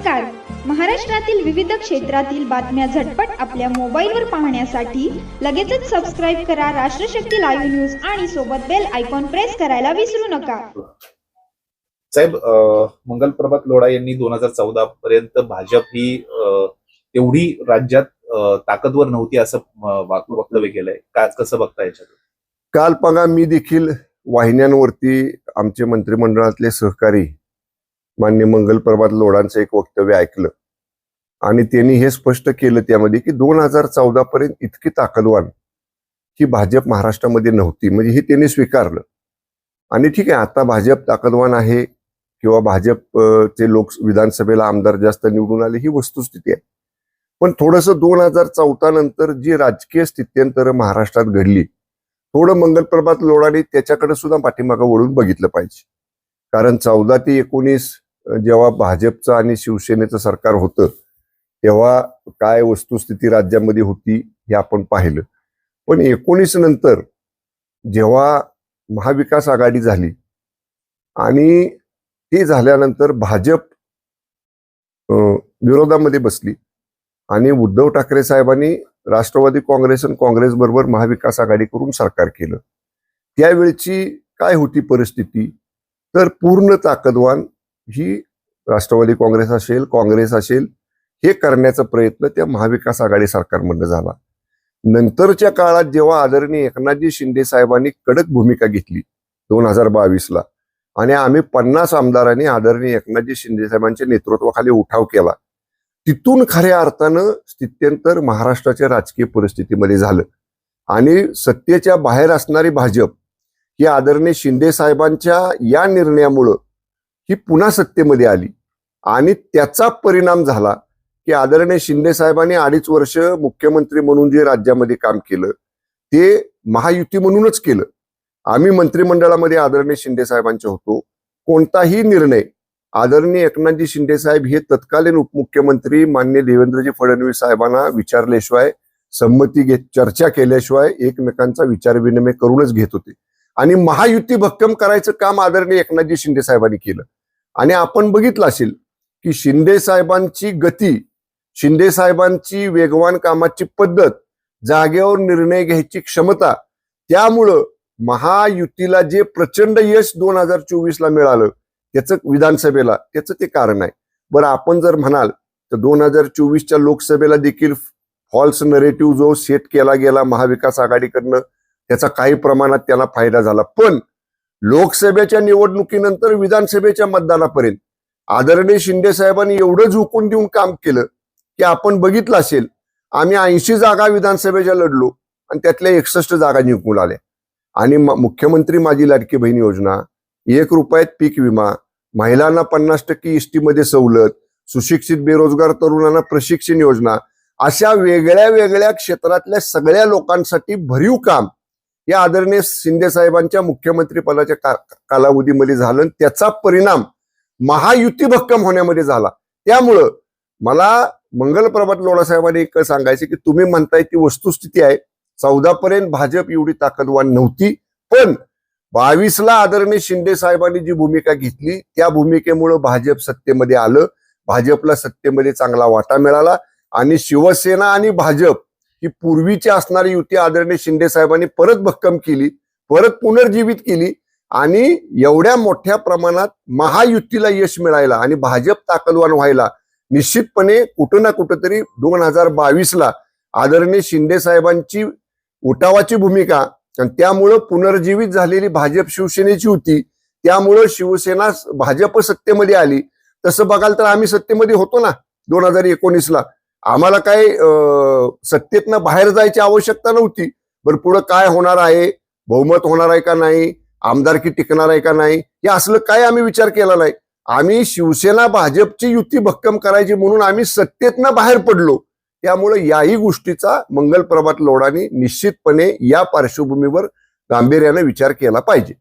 नमस्कार. महाराष्ट्रातील विविध क्षेत्रातील बातम्या झटपट आपल्या मोबाईलवर पाहण्यासाठी लगेचच सबस्क्राईब करा राष्ट्रशक्ती लाईव्ह न्यूज आणि सोबत बेल आयकॉन प्रेस करायला विसरू नका. साहेब, मंगल प्रभात लोढा यांनी 2014 पर्यंत भाजप ही तेवढी राज्यात ताकदवर नव्हती असं वक्तव्य केलंय. कसं बघता याच्यात? काल बघा, मी देखील वाहिन्यांवरती आमचे मंत्रिमंडळातले सहकारी मान्य मंगल प्रभात लोढांचं एक वक्तव्य ऐकलं आणि त्यांनी हे स्पष्ट केलं त्यामध्ये की 2014 पर्यंत इतकी ताकदवान ही भाजप महाराष्ट्रामध्ये नव्हती. म्हणजे हे त्यांनी स्वीकारलं. आणि ठीक आहे, आता भाजप ताकदवान आहे किंवा भाजपचे लोक विधानसभेला आमदार जास्त निवडून आले ही वस्तुस्थिती आहे. पण थोडंसं 2014 नंतर जी राजकीय स्थित्यंतर महाराष्ट्रात घडली, थोडं मंगल प्रभात लोढांनी त्याच्याकडे सुद्धा पाठीमागं वळून बघितलं पाहिजे. कारण 14 ते 19 जेव्हा भाजपचं आणि शिवसेनेचं सरकार होतं तेव्हा काय वस्तुस्थिती राज्यामध्ये होती हे आपण पाहिलं. पण 19 नंतर जेव्हा महाविकास आघाडी झाली आणि ती झाल्यानंतर भाजप विरोधामध्ये बसली आणि उद्धव ठाकरे साहेबांनी राष्ट्रवादी काँग्रेस आणि काँग्रेस बरोबर महाविकास आघाडी करून सरकार केलं. त्यावेळची काय होती परिस्थिती, तर पूर्ण ताकदवान ही राष्ट्रवादी काँग्रेस असेल, काँग्रेस असेल, हे करण्याचा प्रयत्न त्या महाविकास आघाडी सरकारमधनं झाला. नंतरच्या काळात जेव्हा आदरणीय एकनाथजी शिंदे साहेबांनी कडक भूमिका घेतली 2022ला आणि आम्ही 50 आमदारांनी आदरणीय एकनाथजी शिंदे साहेबांच्या नेतृत्वाखाली उठाव केला, तिथून खऱ्या अर्थानं स्थित्यंतर महाराष्ट्राच्या राजकीय परिस्थितीमध्ये झालं. आणि सत्तेच्या बाहेर असणारी भाजप ही आदरणीय शिंदे साहेबांच्या या निर्णयामुळं ही पुन्हा सत्तेमध्ये आली आणि त्याचा परिणाम झाला की आदरणीय शिंदे साहेबांनी 2.5 वर्ष मुख्यमंत्री म्हणून जे राज्यामध्ये काम केलं ते महायुती म्हणूनच केलं. आम्ही मंत्रिमंडळामध्ये आदरणीय शिंदे साहेबांचे होतो. कोणताही निर्णय आदरणीय एकनाथजी शिंदे साहेब हे तत्कालीन उपमुख्यमंत्री माननीय देवेंद्रजी फडणवीस साहेबांना विचारल्याशिवाय, संमती घेत, चर्चा केल्याशिवाय एकमेकांचा विचारविनिमय करूनच घेत होते. आणि महायुती भक्कम करायचं काम आदरणीय एकनाथजी शिंदे साहेबांनी केलं. आणि आपण बघितलं असेल की शिंदे साहेबांची गती, शिंदे साहेबांची वेगवान कामाची पद्धत, जागेवर निर्णय घ्यायची क्षमता, त्यामुळं महायुतीला जे प्रचंड यश 2024ला मिळालं त्याचं विधानसभेला, त्याचं ते कारण आहे. बरं, आपण जर म्हणाल तर 2024च्या लोकसभेला देखील फॉल्स नरेटिव्ह जो सेट केला गेला महाविकास आघाडीकडनं त्याचा काही प्रमाणात त्याला फायदा झाला. पण लोकसभेच्या निवडणुकीनंतर विधानसभेच्या मतदानापर्यंत आदरणीय शिंदे साहेबांनी एवढं झुकून देऊन काम केलं की आपण बघितलं असेल, आम्ही 80 जागा विधानसभेच्या लढलो आणि त्यातल्या 61 जागा जिंकून आल्या. आणि मुख्यमंत्री माझी लाडकी बहीण योजना, 1 रुपयात पीक विमा, महिलांना 50% इष्टी मध्ये सवलत, सुशिक्षित बेरोजगार तरुणांना प्रशिक्षण योजना, अशा वेगळ्या वेगळ्या क्षेत्रातल्या सगळ्या लोकांसाठी भरीव काम या आदरणीय शिंदे साहेबांच्या मुख्यमंत्री पदाच्या कालावधीमध्ये झालं. त्याचा परिणाम महायुती भक्कम होण्यामध्ये झाला. त्यामुळं मला मंगल प्रभात लोढा साहेबांनी एक सांगायचं की तुम्ही म्हणताय ती वस्तुस्थिती आहे. 14 पर्यंत भाजप एवढी ताकदवान नव्हती, पण 22ला आदरणीय शिंदे साहेबांनी जी भूमिका घेतली त्या भूमिकेमुळे भाजप सत्तेमध्ये आलं. भाजपला सत्तेमध्ये चांगला वाटा मिळाला आणि शिवसेना आणि भाजप ही पूर्वीची असणारी युती आदरणीय शिंदे साहेबांनी परत भक्कम केली, परत पुनर्जीवित केली आणि एवढ्या मोठ्या प्रमाणात महायुतीला यश मिळायला आणि भाजप ताकदवान व्हायला निश्चितपणे कुठं ना कुठंतरी 2022ला आदरणीय शिंदे साहेबांची उठावाची भूमिका आणि त्यामुळं पुनर्जीवित झालेली भाजप शिवसेनेची होती, त्यामुळं शिवसेना भाजप सत्तेमध्ये आली. तसं बघाल तर आम्ही सत्तेमध्ये होतो ना 2019ला. आम्हाला काय सत्तेतनं बाहेर जायची आवश्यकता नव्हती. बरं, पुढं काय होणार आहे, बहुमत होणार आहे का नाही, आमदारकी टिकणार आहे का नाही, हे असलं काय आम्ही विचार केला नाही. आम्ही शिवसेना भाजपची युती भक्कम करायची म्हणून आम्ही सत्तेतनं बाहेर पडलो. त्यामुळे याही गोष्टीचा मंगल प्रभात लोढांनी निश्चितपणे या पार्श्वभूमीवर गांभीर्याने विचार केला पाहिजे.